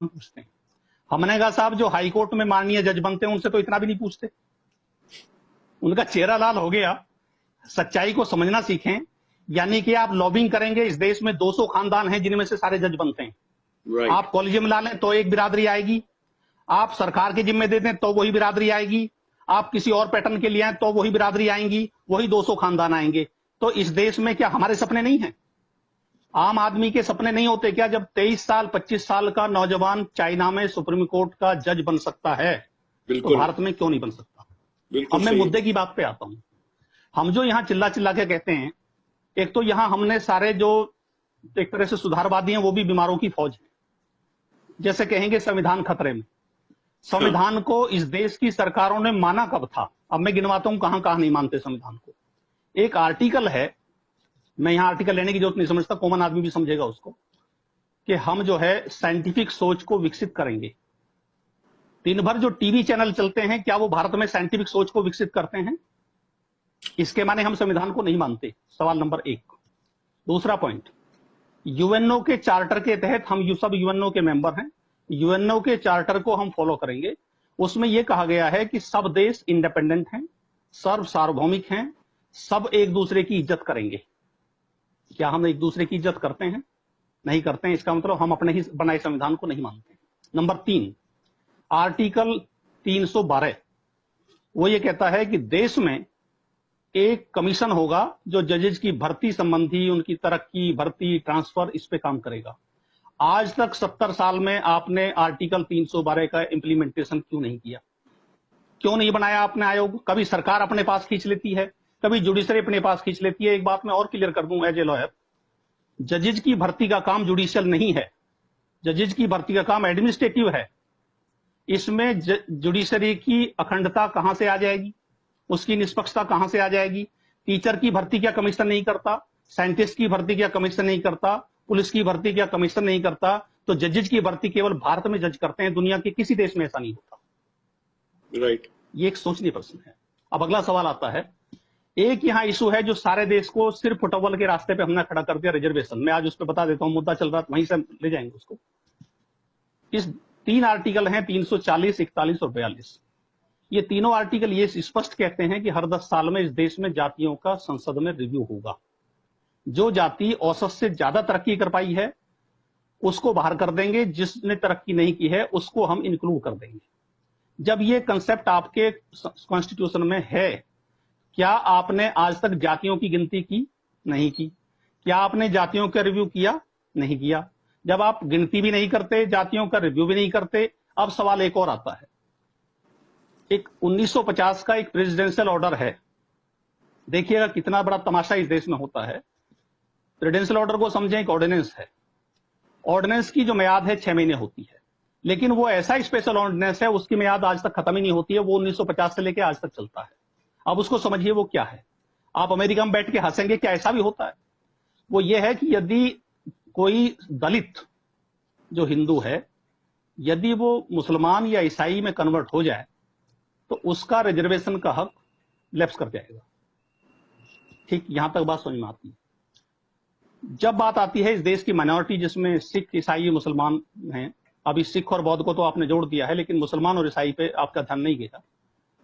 पूछते हैं। हमने कहा साहब जो हाई कोर्ट में माननीय जज बनते हैं उनसे तो इतना भी नहीं पूछते। उनका चेहरा लाल हो गया। सच्चाई को समझना सीखें। यानी कि आप लॉबिंग करेंगे, इस देश में 200 खानदान हैं जिनमें से सारे जज बनते हैं। राइट। आप कॉलेजियम ला लें तो एक बिरादरी आएगी, आप सरकार के जिम्मे दे दें तो वही बिरादरी आएगी, आप किसी और पैटर्न के लिए आए तो वही बिरादरी आएंगी, वही 200 खानदान आएंगे। तो इस देश में क्या हमारे सपने नहीं हैं? आम आदमी के सपने नहीं होते क्या? जब 23 साल 25 साल का नौजवान चाइना में सुप्रीम कोर्ट का जज बन सकता है तो बिल्कुल भारत में क्यों नहीं बन सकता? अब बिल्कुल मैं सही। मुद्दे की बात पे आता हूं। हम जो यहां चिल्ला चिल्ला के कहते हैं, एक तो यहां हमने सारे जो एक तरह से सुधारवादी हैं वो भी बीमारों की फौज है। जैसे कहेंगे संविधान खतरे में। संविधान को इस देश की सरकारों ने माना कब था? अब मैं गिनवाता हूं कहां कहां नहीं मानते संविधान को। एक आर्टिकल है, मैं यहां आर्टिकल लेने की जरूरत नहीं समझता, कॉमन आदमी भी समझेगा उसको, कि हम जो है साइंटिफिक सोच को विकसित करेंगे। दिन भर जो टीवी चैनल चलते हैं क्या वो भारत में साइंटिफिक सोच को विकसित करते हैं? इसके माने हम संविधान को नहीं मानते, सवाल नंबर 1। दूसरा पॉइंट, यूएनओ के चार्टर के तहत हम सब यूएनओ के मेंबर हैं, यूएनओ के चार्टर को हम फॉलो करेंगे। उसमें यह कहा गया है कि सब देश इंडिपेंडेंट हैं, सर्व सार्वभौमिक हैं, सब एक दूसरे की इज्जत करेंगे। क्या हम एक दूसरे की इज्जत करते हैं? नहीं करते हैं। इसका मतलब हम अपने ही बनाए संविधान को नहीं मानते। नंबर 3, आर्टिकल 312 वो ये कहता है कि देश में एक कमीशन होगा जो जजेज की भर्ती संबंधी, उनकी तरक्की, भर्ती, ट्रांसफर, इस पे काम करेगा। आज तक 70 साल में आपने आर्टिकल 312 का इंप्लीमेंटेशन क्यों नहीं किया? क्यों नहीं बनाया आपने आयोग? कभी सरकार अपने पास खींच लेती है, कभी जुडिशरी अपने पास खींच लेती है। एक बात मैं और क्लियर कर दूं एज ए लॉयर, जजेज की भर्ती का काम जुडिशियल नहीं है, जजेज की भर्ती का काम एडमिनिस्ट्रेटिव है। इसमें जुडिशरी की अखंडता कहां से आ जाएगी? उसकी निष्पक्षता कहां से आ जाएगी? टीचर की भर्ती क्या कमीशन नहीं करता? साइंटिस्ट की भर्ती क्या कमीशन नहीं करता? पुलिस की भर्ती क्या कमीशन नहीं करता? तो जजेज की भर्ती केवल भारत में जज करते हैं, दुनिया के किसी देश में ऐसा नहीं होता। राइट। ये एक सोचनीय प्रश्न है। अब अगला सवाल आता है, एक यहां इशू है जो सारे देश को सिर्फ फुटबॉल के रास्ते पे हमने खड़ा कर दिया, रिजर्वेशन। मैं आज उस पर बता देता हूं, मुद्दा चल रहा है वहीं से ले जाएंगे उसको। इस 3 आर्टिकल हैं 340, 41 और 42। ये तीनों आर्टिकल ये स्पष्ट कहते हैं कि हर 10 साल में इस देश में जातियों का संसद में रिव्यू होगा। जो जाति औसत से ज्यादा तरक्की कर पाई है उसको बाहर कर देंगे, जिसने तरक्की नहीं की है उसको हम इंक्लूड कर देंगे। जब ये कंसेप्ट आपके कॉन्स्टिट्यूशन में है, क्या आपने आज तक जातियों की गिनती की? नहीं की। क्या आपने जातियों का रिव्यू किया? नहीं किया। जब आप गिनती भी नहीं करते, जातियों का रिव्यू भी नहीं करते, अब सवाल एक और आता है। एक 1950 का एक प्रेसिडेंशियल ऑर्डर है। देखिएगा कितना बड़ा तमाशा इस देश में होता है। प्रेसिडेंशियल ऑर्डर को समझें, एक ऑर्डिनेंस है। ऑर्डिनेंस की जो मियाद है 6 महीने होती है, लेकिन वो ऐसा स्पेशल ऑर्डिनेंस है उसकी मियाद आज तक खत्म ही नहीं होती है। वो 1950 से लेकर आज तक चलता है। अब उसको समझिए वो क्या है। आप अमेरिका में बैठ के हंसेंगे, क्या ऐसा भी होता है? वो ये है कि यदि कोई दलित जो हिंदू है, यदि वो मुसलमान या ईसाई में कन्वर्ट हो जाए तो उसका रिजर्वेशन का हक लैप्स कर जाएगा। ठीक, यहां तक बात समझ में आती है। जब बात आती है इस देश की माइनॉरिटी जिसमें सिख, ईसाई, मुसलमान हैं, अभी सिख और बौद्ध को तो आपने जोड़ दिया है, लेकिन मुसलमान और ईसाई पे आपका ध्यान नहीं गया।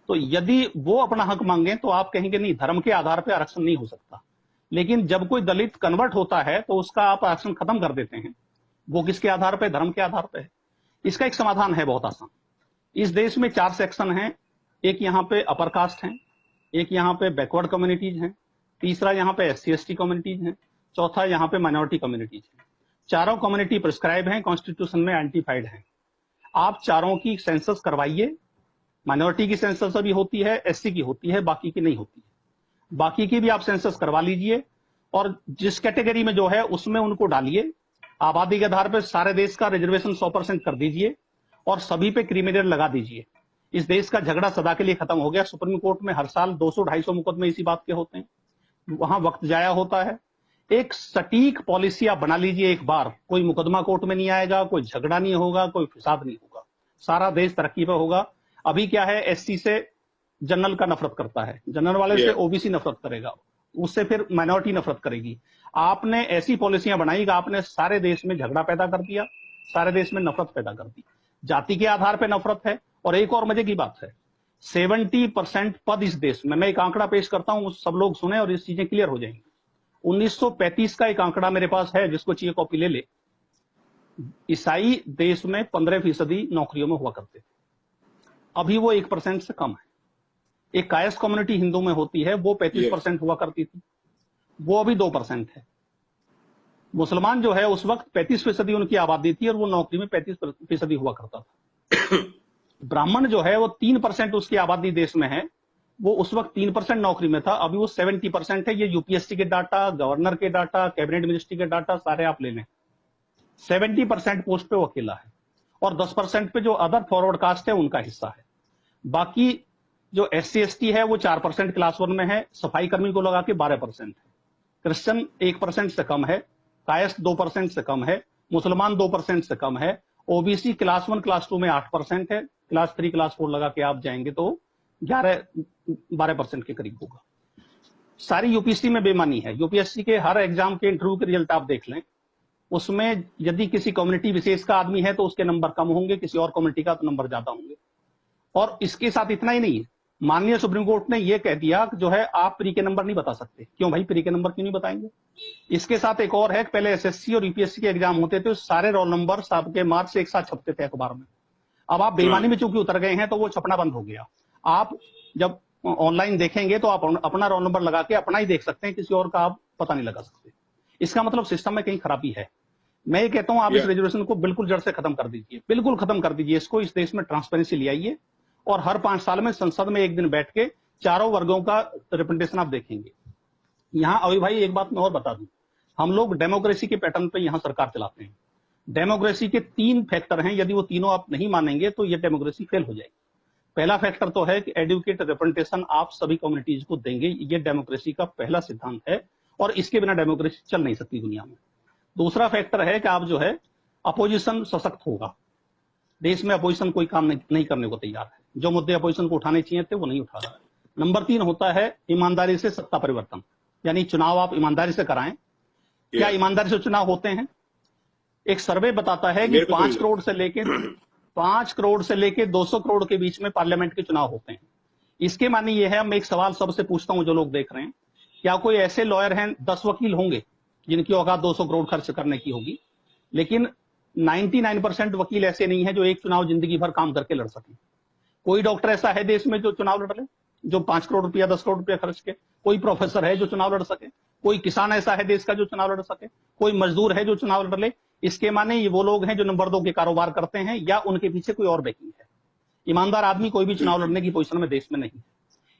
तो यदि वो अपना हक मांगे तो आप कहेंगे नहीं, धर्म के आधार पर आरक्षण नहीं हो सकता। लेकिन जब कोई दलित कन्वर्ट होता है तो उसका आप आरक्षण खत्म कर देते हैं। वो किसके आधार पर? धर्म के आधार पर है। इसका एक समाधान है बहुत आसान। इस देश में 4 सेक्शन हैं। एक यहां पे अपर कास्ट हैं, एक यहां पे बैकवर्ड कम्युनिटीज हैं, तीसरा यहां पे SC ST कम्युनिटीज हैं, चौथा यहां पे माइनॉरिटी कम्युनिटीज हैं। चारों कम्युनिटी प्रिस्क्राइब हैं, कॉन्स्टिट्यूशन में एंटीफाइड हैं। आप चारों की सेंसस करवाइए। माइनॉरिटी की सेंसस अभी होती है, SC की होती है, बाकी की नहीं होती है। बाकी की भी आप सेंसस करवा लीजिए और जिस कैटेगरी में जो है उसमें उनको डालिए। आबादी के आधार पर सारे देश का रिजर्वेशन 100% कर दीजिए और सभी पे क्रीमिनल लगा दीजिए। इस देश का झगड़ा सदा के लिए खत्म हो गया। सुप्रीम कोर्ट में हर साल 200-250 मुकदमे इसी बात के होते हैं, वहां वक्त जाया होता है। एक सटीक पॉलिसी आप बना लीजिए एक बार, कोई मुकदमा कोर्ट में नहीं आएगा, कोई झगड़ा नहीं होगा, कोई फिसाद नहीं होगा, सारा देश तरक्की पर होगा। अभी क्या है, SC से जनरल का नफरत करता है, जनरल वाले से OBC नफरत करेगा, उससे फिर माइनॉरिटी नफरत करेगी। आपने ऐसी पॉलिसियां बनाई कि आपने सारे देश में झगड़ा पैदा कर दिया, सारे देश में नफरत पैदा कर दी, जाति के आधार पर नफरत है। और एक और मजे की बात है, 70% पद इस देश में, मैं एक आंकड़ा पेश करता हूं, सब लोग सुने और ये चीजें क्लियर हो जाएंगी। 1935 का एक आंकड़ा मेरे पास है, जिसको चाहिए कॉपी ले ले। ईसाई देश में 15% नौकरियों में हुआ करते थे, अभी वो 1% से कम है। एक कायस्थ कम्युनिटी हिंदू में होती है, वो 35% हुआ करती थी, वो अभी 2% है। मुसलमान जो है उस वक्त 35% उनकी आबादी थी और वो नौकरी में 35% हुआ करता था। ब्राह्मण जो है वो 3% उसकी आबादी देश में है, वो उस वक्त 3% नौकरी में था, अभी वो 70% है। ये यूपीएससी के डाटा, गवर्नर के डाटा, कैबिनेट मिनिस्ट्री के डाटा सारे आप ले लें। 70% पोस्ट पे वो अकेला है और 10% पे जो अदर फॉरवर्ड कास्ट है उनका हिस्सा है। बाकी जो SC ST है वो 4% क्लास 1 में है, सफाई कर्मी को लगा के 12% है, क्रिश्चियन 1% से कम है, कायस्थ 2% से कम है, मुसलमान 2% से कम है, ओबीसी क्लास 1 क्लास 2 में 8% है, क्लास 3 क्लास 4 लगा के आप जाएंगे तो 12% के करीब होगा। सारी यूपीएससी में बेमानी है। यूपीएससी के हर एग्जाम के इंटरव्यू के रिजल्ट आप देख लें, उसमें यदि किसी कम्युनिटी विशेष का आदमी है तो उसके नंबर कम होंगे, किसी और कम्युनिटी का तो नंबर ज्यादा होंगे। और इसके साथ इतना ही नहीं है, माननीय सुप्रीम कोर्ट ने यह कह दिया कि जो है आप प्री के नंबर नहीं बता सकते। क्यों भाई, प्री के नंबर क्यों नहीं बताएंगे? इसके साथ एक और है, पहले एसएससी और यूपीएससी के एग्जाम होते थे, सारे रोल नंबर सबके मार्क्स एक साथ छपते थे अखबार में। अब आप बेईमानी में चूंकि उतर गए हैं तो वो छपना बंद हो गया। आप जब ऑनलाइन देखेंगे तो आप अपना रोल नंबर लगा के अपना ही देख सकते हैं, किसी और का आप पता नहीं लगा सकते। इसका मतलब सिस्टम में कहीं खराबी है। मैं ये कहता हूं आप इस रिजर्वेशन को बिल्कुल जड़ से खत्म कर दीजिए, बिल्कुल खत्म कर दीजिए इसको। इस देश में ट्रांसपेरेंसी ले आइए और हर 5 साल में संसद में एक दिन बैठ के चारों वर्गों का रिप्रेजेंटेशन आप देखेंगे। यहां अभी भाई एक बात मैं और बता दूं, हम लोग डेमोक्रेसी के पैटर्न पे यहां सरकार चलाते हैं। डेमोक्रेसी के 3 फैक्टर हैं, यदि वो तीनों आप नहीं मानेंगे तो ये डेमोक्रेसी फेल हो जाएगी। पहला फैक्टर तो है कि एडुकेट रिप्रेजेंटेशन आप सभी कम्युनिटीज को देंगे, ये डेमोक्रेसी का पहला सिद्धांत है और इसके बिना डेमोक्रेसी चल नहीं सकती दुनिया में। दूसरा फैक्टर है कि आप जो है अपोजिशन सशक्त होगा। देश में अपोजिशन कोई काम नहीं करने को तैयार है, जो मुद्दे अपोजिशन को उठाने चाहिए थे वो नहीं उठा रहा है। नंबर 3 होता है ईमानदारी से सत्ता परिवर्तन, यानी चुनाव आप ईमानदारी से कराएं। क्या ईमानदारी से चुनाव होते हैं? एक सर्वे बताता है कि 5 करोड़ से लेके 200 करोड़ के बीच में पार्लियामेंट के चुनाव होते हैं। इसके माने ये है, मैं एक सवाल सबसे पूछता हूं जो लोग देख रहे हैं, क्या कोई ऐसे लॉयर हैं, 10 वकील होंगे जिनकी औकात 200 करोड़ खर्च करने की होगी, लेकिन 99% वकील ऐसे नहीं है जो एक चुनाव जिंदगी भर काम करके लड़ सके। कोई डॉक्टर ऐसा है देश में जो चुनाव लड़ ले, जो 5 करोड़ रुपया 10 करोड़ रुपया खर्च के? कोई प्रोफेसर है जो चुनाव लड़ सके? कोई किसान ऐसा है देश का जो चुनाव लड़ सके? कोई मजदूर है जो चुनाव लड़ ले? इसके माने ये वो लोग हैं जो नंबर 2 के कारोबार करते हैं या उनके पीछे कोई और बैकिंग है। ईमानदार आदमी कोई भी चुनाव लड़ने की पोजीशन में देश में नहीं है।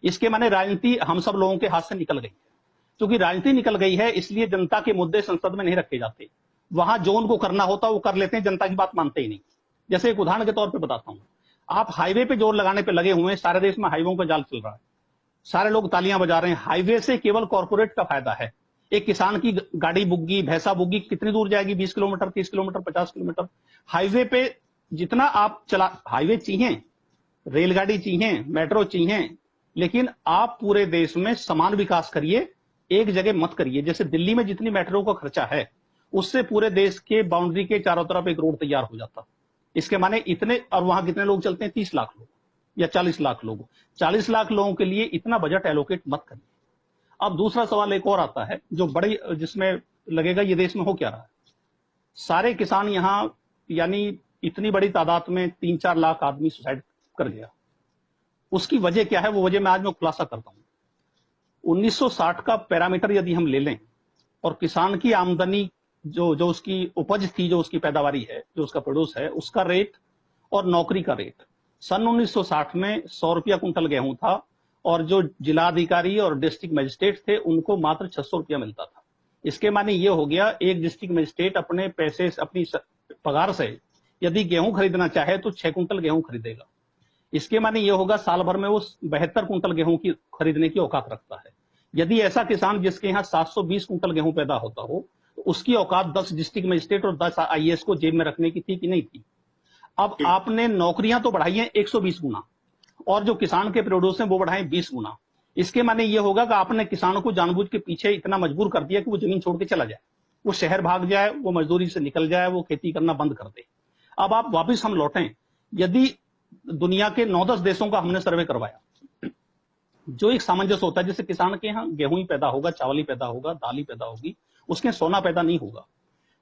इसके माने राजनीति हम सब लोगों के हाथ से निकल गई है। क्योंकि राजनीति निकल गई है इसलिए जनता के मुद्दे संसद में नहीं रखे जाते। वहां जो उनको करना होता वो कर लेते हैं, जनता की बात मानते ही नहीं। जैसे एक उदाहरण के तौर पर बताता हूं, आप हाईवे पे जोर लगाने पे लगे हुए हैं, सारे देश में हाईवे का जाल चल रहा है, सारे लोग तालियां बजा रहे हैं। हाईवे से केवल कॉर्पोरेट का फायदा है। एक किसान की गाड़ी बुग्गी, भैंसा बुग्गी कितनी दूर जाएगी? 20 किलोमीटर, 30 किलोमीटर, 50 किलोमीटर। हाईवे पे जितना आप चला, हाईवे चाहिए, रेलगाड़ी चाहिए, मेट्रो चाहिए, लेकिन आप पूरे देश में समान विकास करिए, एक जगह मत करिए। जैसे दिल्ली में जितनी मेट्रो का खर्चा है उससे पूरे देश के बाउंड्री के चारों तरफ एक रोड तैयार हो जाता। इसके माने इतने, और वहां कितने लोग चलते हैं? 30 लाख लोग या 40 लाख लोग। 40 लाख लोगों के लिए इतना बजट एलोकेट मत करिए। अब दूसरा सवाल एक और आता है जो बड़ी, जिसमें लगेगा ये देश में हो क्या रहा है। सारे किसान यहां, यानी इतनी बड़ी तादाद में 3-4 लाख आदमी सुसाइड कर गया। उसकी वजह क्या है? वो वजह मैं आज में खुलासा करता हूं। 1960 का पैरामीटर यदि हम ले लें और किसान की आमदनी जो उसकी उपज थी, जो उसकी पैदावारी है, जो उसका प्रोड्यूस है, उसका रेट और नौकरी का रेट, सन 1960 में 100 रुपया कुंटल गेहूं था और जो जिलाधिकारी और डिस्ट्रिक्ट मजिस्ट्रेट थे उनको मात्र 600 रुपया मिलता था। इसके माने ये हो गया, एक डिस्ट्रिक्ट मजिस्ट्रेट अपने पैसे, अपनी पगार से यदि गेहूं खरीदना चाहे तो 6 कुंटल गेहूं खरीदेगा। इसके माने ये होगा साल भर में वो 72 कुंटल गेहूं की खरीदने की औकात रखता है। यदि ऐसा किसान जिसके यहाँ 720 कुंटल गेहूं पैदा होता हो तो उसकी औकात 10 डिस्ट्रिक्ट मजिस्ट्रेट और 10 आईएएस को जेब में रखने की थी कि नहीं थी? अब आपने नौकरियां तो बढ़ाई हैं 120 गुना और जो किसान के प्रोड्यूस हैं वो बढ़ाए 20 गुना। इसके माने ये होगा कि आपने किसानों को जानबूझ के पीछे इतना मजबूर कर दिया कि वो जमीन छोड़ के चला जाए, वो शहर भाग जाए, वो मजदूरी से निकल जाए, वो खेती करना बंद कर दे। अब आप वापिस हम लौटें, यदि दुनिया के 9-10 देशों का हमने सर्वे करवाया, जो एक सामंजस्य होता है, जैसे किसान के यहाँ गेहूं ही पैदा होगा, चावल ही पैदा होगा, दाल ही पैदा होगी, उसके सोना पैदा नहीं होगा।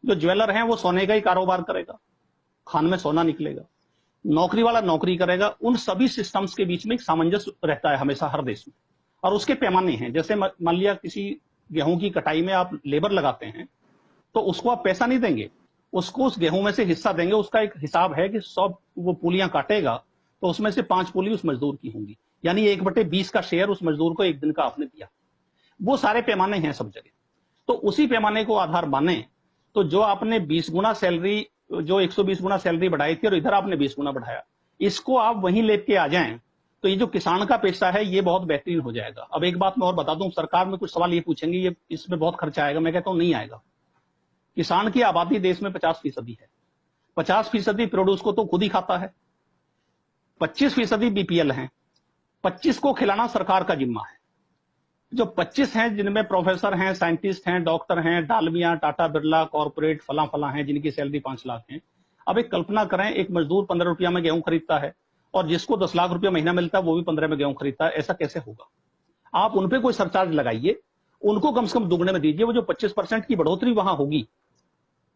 जो ज्वेलर है वो सोने का ही कारोबार करेगा, खान में सोना निकलेगा, नौकरी वाला नौकरी करेगा। उन सभी सिस्टम्स के बीच में एक सामंजस्य रहता है हमेशा हर देश में, और उसके पैमाने हैं। जैसे मान लिया किसी गेहूं की कटाई में आप लेबर लगाते हैं, तो उसको आप पैसा नहीं देंगे, उसको उस गेहूं में से हिस्सा देंगे। उसका एक हिसाब है कि 100 वो पुलियां काटेगा तो उसमें से 5 पुली उस मजदूर की होंगी, यानी 1/20 का शेयर उस मजदूर को एक दिन का आपने दिया। वो सारे पैमाने हैं सब जगह। तो उसी पैमाने को आधार माने तो जो आपने 20 गुना सैलरी, जो 120 गुना सैलरी बढ़ाई थी और इधर आपने 20 गुना बढ़ाया, इसको आप वहीं लेके आ जाएं तो ये जो किसान का पेशा है ये बहुत बेहतरीन हो जाएगा। अब एक बात मैं और बता दूं, सरकार में कुछ सवाल ये पूछेंगे, ये इसमें बहुत खर्चा आएगा। मैं कहता हूं नहीं आएगा। किसान की आबादी देश में 50% है। 50% प्रोड्यूस को तो खुद ही खाता है, 25% बीपीएल है, 25 को खिलाना सरकार का जिम्मा है। जो 25 हैं जिनमें प्रोफेसर हैं, साइंटिस्ट हैं, डॉक्टर हैं, डालमिया, टाटा बिरला, कॉर्पोरेट फला फला हैं, जिनकी सैलरी 5 लाख है। अब एक कल्पना करें, एक मजदूर 15 रुपया में गेहूं खरीदता है और जिसको 10 लाख रुपया महीना मिलता है वो भी 15 में गेहूं खरीदता है। ऐसा कैसे होगा? आप उन पे कोई सरचार्ज लगाइए, उनको कम से कम दुगने में दीजिए। वो जो 25% की बढ़ोतरी वहां होगी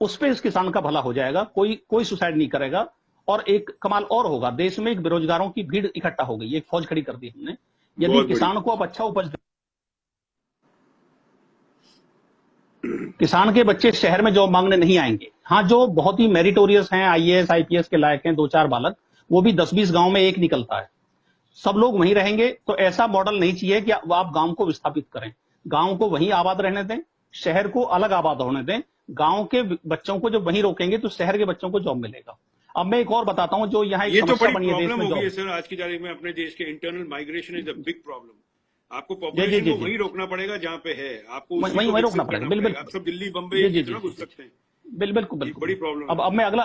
उस पे इस किसान का भला हो जाएगा, कोई सुसाइड नहीं करेगा। और एक कमाल और होगा, देश में एक बेरोजगारों की भीड़ इकट्ठा हो गई, एक फौज खड़ी कर दी हमने। यदि किसान को अब अच्छा उपज, किसान के बच्चे शहर में जॉब मांगने नहीं आएंगे। हाँ, जो बहुत ही मेरिटोरियस हैं, आईएएस आईपीएस के लायक हैं, 2-4 बालक, वो भी 10-20 गांव में एक निकलता है, सब लोग वहीं रहेंगे। तो ऐसा मॉडल नहीं चाहिए कि आप गांव को विस्थापित करें। गांव को वहीं आबाद रहने दें, शहर को अलग आबाद होने दें। गांव के बच्चों को जब वहीं रोकेंगे तो शहर के बच्चों को जॉब मिलेगा। अब मैं एक और बताता हूं, जो यहाँ ये तो बड़ी प्रॉब्लम हो गई है सर आज की तारीख में अपने देश के। Internal migration is a big problem. आपको पॉपुलेशन को वहीं रोकना पड़ेगा जहां पे है, आपको वहीं रोकना पड़ेगा। बिल्कुल, आप सब दिल्ली बम्बई घुस सकते हैं। बिल्कुल बड़ी प्रॉब्लम। अब मैं अगला